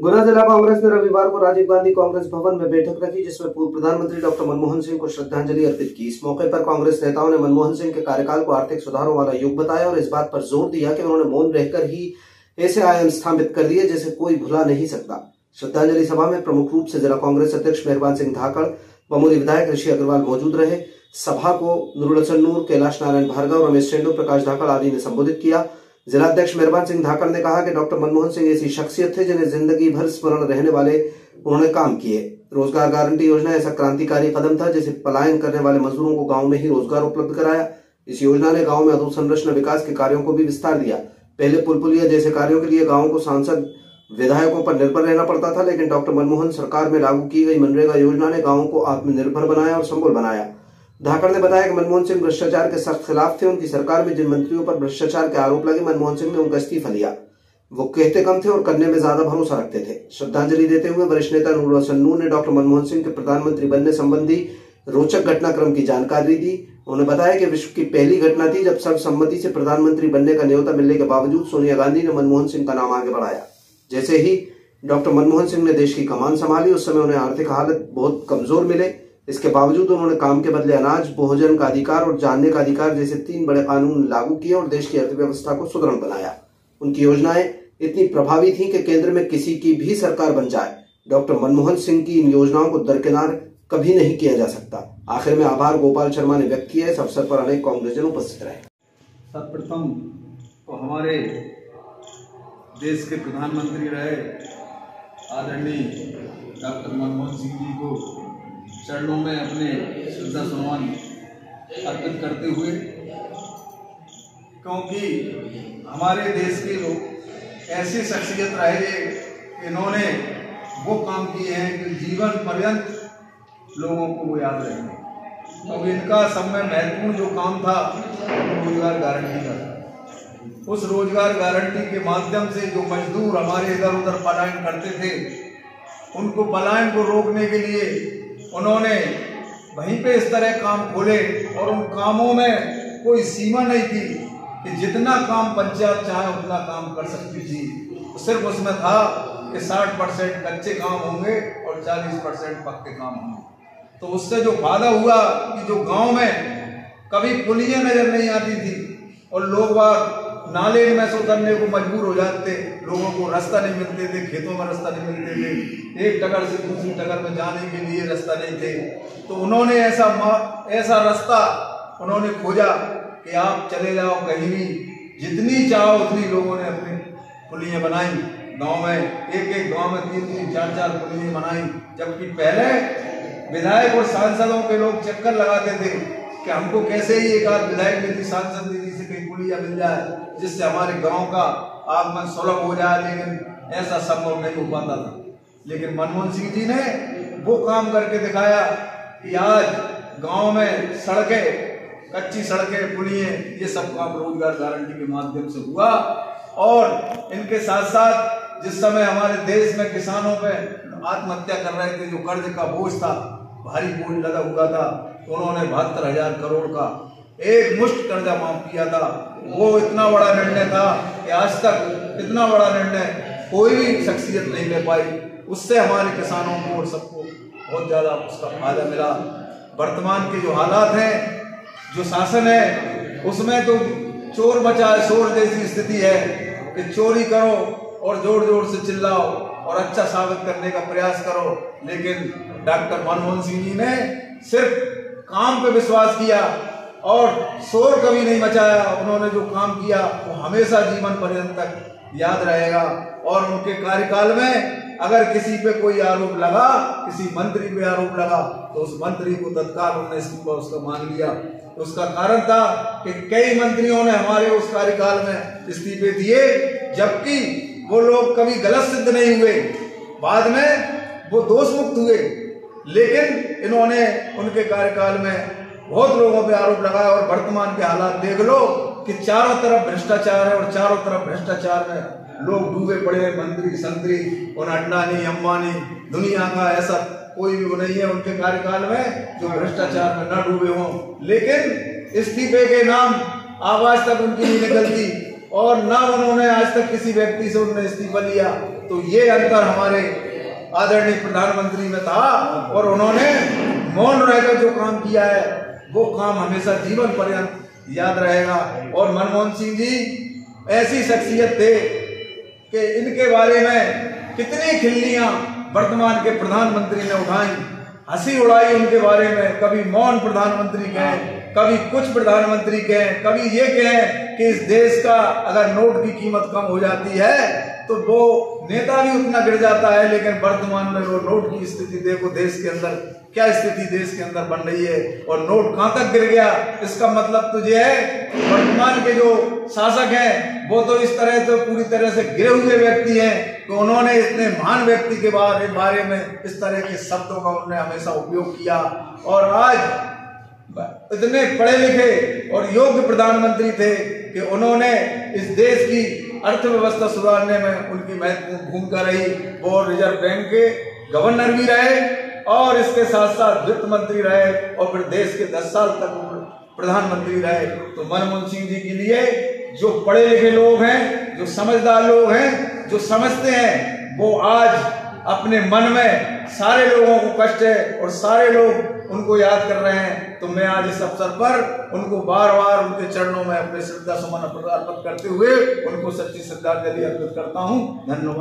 गुना जिला कांग्रेस ने रविवार को राजीव गांधी कांग्रेस भवन में बैठक रखी, जिसमें पूर्व प्रधानमंत्री डॉक्टर मनमोहन सिंह को श्रद्धांजलि अर्पित की। इस मौके पर कांग्रेस नेताओं ने मनमोहन सिंह के कार्यकाल को आर्थिक सुधारों वाला युग बताया और इस बात पर जोर दिया कि उन्होंने मौन रहकर ही ऐसे आयाम स्थापित कर दिए जिसे कोई भुला नहीं सकता। श्रद्धांजलि सभा में प्रमुख रूप से जिला कांग्रेस अध्यक्ष मेहरबान सिंह धाकड़, बमोरी विधायक ऋषि अग्रवाल मौजूद रहे। सभा को नूरुल हसन नूर, कैलाश नारायण भार्गव, रमेश चेंडू, प्रकाश धाकड़ आदि ने संबोधित किया। जिलाध्यक्ष मेहरबान सिंह धाकड़ ने कहा कि डॉक्टर मनमोहन सिंह ऐसी शख्सियत थे जिन्हें जिंदगी भर स्मरण रहने वाले उन्होंने काम किए। रोजगार गारंटी योजना ऐसा क्रांतिकारी कदम था जिसे पलायन करने वाले मजदूरों को गांव में ही रोजगार उपलब्ध कराया। इस योजना ने गांव में अधोसंरचना विकास के कार्यों को भी विस्तार दिया। पहले पुल पुलिया जैसे कार्यों के लिए गाँव को सांसद विधायकों पर निर्भर रहना पड़ता था, लेकिन डॉक्टर मनमोहन सरकार में लागू की गई मनरेगा योजना ने गाँव को आत्मनिर्भर बनाया और संबल बनाया। धाकड़ ने बताया कि मनमोहन सिंह भ्रष्टाचार के सख्त खिलाफ थे। उनकी सरकार में जिन मंत्रियों पर भ्रष्टाचार के आरोप लगे, मनमोहन सिंह ने उनका इस्तीफा लिया। वो कहते कम थे और करने में ज्यादा भरोसा रखते थे। श्रद्धांजलि देते हुए वरिष्ठ नेता नूरुल हसन नूर ने डॉक्टर मनमोहन सिंह के प्रधानमंत्री बनने संबंधी रोचक घटनाक्रम की जानकारी दी। उन्होंने बताया कि विश्व की पहली घटना थी जब सर्वसम्मति से प्रधानमंत्री बनने का न्योता मिलने के बावजूद सोनिया गांधी ने मनमोहन सिंह का नाम आगे बढ़ाया। जैसे ही डॉक्टर मनमोहन सिंह ने देश की कमान संभाली, उस समय उन्हें आर्थिक हालत बहुत कमजोर मिले। इसके बावजूद उन्होंने काम के बदले अनाज, भोजन का अधिकार और जानने का अधिकार जैसे 3 बड़े कानून लागू किए और देश की अर्थव्यवस्था को सुदृढ़ बनाया। उनकी योजनाएं इतनी प्रभावी थीं कि केंद्र में किसी की भी सरकार बन जाए, डॉक्टर मनमोहन सिंह की इन योजनाओं को दरकिनार कभी नहीं किया जा सकता। आखिर में आभार गोपाल शर्मा ने व्यक्त किया। इस अवसर पर अनेक कांग्रेसजन उपस्थित रहे। सर्वप्रथम तो हमारे देश के प्रधानमंत्री रहे आदरणीय डॉक्टर मनमोहन सिंह जी को चरणों में अपने श्रद्धा सुमन अर्पित करते हुए, क्योंकि हमारे देश के लोग ऐसी शख्सियत रहे, इन्होंने वो काम किए हैं कि जीवन पर्यंत लोगों को वो याद रहेंगे। तो इनका सब में महत्वपूर्ण जो काम था रोजगार गारंटी का था। उस रोजगार गारंटी के माध्यम से जो मजदूर हमारे इधर उधर पलायन करते थे, उनको पलायन को रोकने के लिए उन्होंने वहीं पे इस तरह काम खोले और उन कामों में कोई सीमा नहीं थी कि जितना काम पंचायत चाहे उतना काम कर सकती थी। सिर्फ उसमें था कि 60% कच्चे काम होंगे और 40% पक्के काम होंगे। तो उससे जो फायदा हुआ कि जो गांव में कभी पुलियां नजर नहीं आती थी और लोग वह नाले में से उतरने को मजबूर हो जाते, लोगों को रास्ता नहीं मिलते थे, खेतों में रास्ता नहीं मिलते थे, एक टगर से दूसरी टगर में जाने के लिए रास्ता नहीं थे। तो उन्होंने ऐसा रास्ता उन्होंने खोजा कि आप चले जाओ कहीं भी, जितनी चाहो उतनी लोगों ने अपनी पुलियां बनाई। गांव में एक गांव में 3-3, 4-4 पुलियां बनाई, जबकि पहले विधायक और सांसदों के लोग चक्कर लगाते थे कि हमको कैसे ही एक आध विधायक दीदी, सांसद दीदी से कहीं पुलिया मिल जाए जिससे हमारे गांव का आगमन सुलभ हो जाए, लेकिन ऐसा संभव नहीं हो पाता था। लेकिन मनमोहन सिंह जी ने वो काम करके दिखाया कि आज गांव में सड़कें, कच्ची सड़कें, पुलियां, ये सब काम रोजगार गारंटी के माध्यम से हुआ। और इनके साथ साथ जिस समय हमारे देश में किसानों पे आत्महत्या कर रहे थे, जो कर्ज का बोझ था, भारी बोझ लगा हुआ था, तो उन्होंने 72,000 करोड़ का एक मुश्त कर्जा माफ किया था। वो इतना बड़ा निर्णय था कि आज तक इतना बड़ा निर्णय कोई भी शख्सियत नहीं ले पाई। उससे हमारे किसानों को और सबको बहुत ज़्यादा उसका फायदा मिला। वर्तमान के जो हालात हैं, जो शासन है, उसमें तो चोर बचाए शोर जैसी स्थिति है कि चोरी करो और जोर जोर से चिल्लाओ और अच्छा साबित करने का प्रयास करो। लेकिन डॉक्टर मनमोहन सिंह जी ने सिर्फ काम पे विश्वास किया और शोर कभी नहीं मचाया। उन्होंने जो काम किया वो हमेशा जीवन पर्यंत तक याद रहेगा। और उनके कार्यकाल में अगर किसी पे कोई आरोप लगा, किसी मंत्री पे आरोप लगा, तो उस मंत्री को तत्काल उन्होंने इस्तीफा उसका मांग लिया। तो उसका कारण था कि कई मंत्रियों ने हमारे उस कार्यकाल में इस्तीफे दिए, जबकि वो लोग कभी गलत सिद्ध नहीं हुए, बाद में वो दोष मुक्त हुए। लेकिन इन्होंने उनके कार्यकाल में बहुत लोगों पे आरोप लगाया और वर्तमान के हालात देख लो कि चारों तरफ भ्रष्टाचार है और चारों तरफ भ्रष्टाचार में लोग डूबे पड़े हैं। मंत्री संतरी और अडानी अंबानी, दुनिया का ऐसा कोई भी नहीं है उनके कार्यकाल में जो भ्रष्टाचार में न डूबे हों। लेकिन इस्तीफे के नाम आवाज तक उनकी नहीं निकलती। और ना उन्होंने आज तक किसी व्यक्ति से उन्होंने इस्तीफा लिया। तो ये अंतर हमारे आदरणीय प्रधानमंत्री में था और उन्होंने मौन रहकर जो काम किया है वो काम हमेशा जीवन पर्यंत याद रहेगा। और मनमोहन सिंह जी ऐसी शख्सियत थे कि इनके बारे में कितनी खिल्लियां वर्तमान के प्रधानमंत्री ने उठाई, हंसी उड़ाई उनके बारे में। कभी मौन प्रधानमंत्री कहें, कभी कुछ प्रधानमंत्री कहें, कभी ये कहें कि इस देश का अगर नोट की कीमत कम हो जाती है तो वो नेता भी उतना गिर जाता है। लेकिन वर्तमान में वो नोट की स्थिति देखो, देश के अंदर क्या स्थिति देश के अंदर बन रही है और नोट कहां तक गिर गया। इसका मतलब तो ये है वर्तमान के जो शासक हैं वो तो इस तरह से पूरी तरह से गिरे हुए व्यक्ति हैं कि उन्होंने इतने महान व्यक्ति के बारे में इस तरह के शब्दों का उन्होंने हमेशा उपयोग किया। और आज इतने पढ़े लिखे और योग्य प्रधानमंत्री थे कि उन्होंने इस देश की अर्थव्यवस्था सुधारने में उनकी महत्वपूर्ण भूमिका रही। वो रिजर्व बैंक के गवर्नर भी रहे और इसके साथ साथ वित्त मंत्री रहे और फिर देश के 10 साल तक प्रधानमंत्री रहे। तो मनमोहन सिंह जी के लिए जो पढ़े लिखे लोग हैं, जो समझदार लोग हैं, जो समझते हैं, वो आज अपने मन में सारे लोगों को कष्ट है और सारे लोग उनको याद कर रहे हैं। तो मैं आज इस अवसर पर उनको बार बार उनके चरणों में अपने श्रद्धा सुमन अर्पित करते हुए उनको सच्ची श्रद्धांजलि अर्पित करता हूँ। धन्यवाद।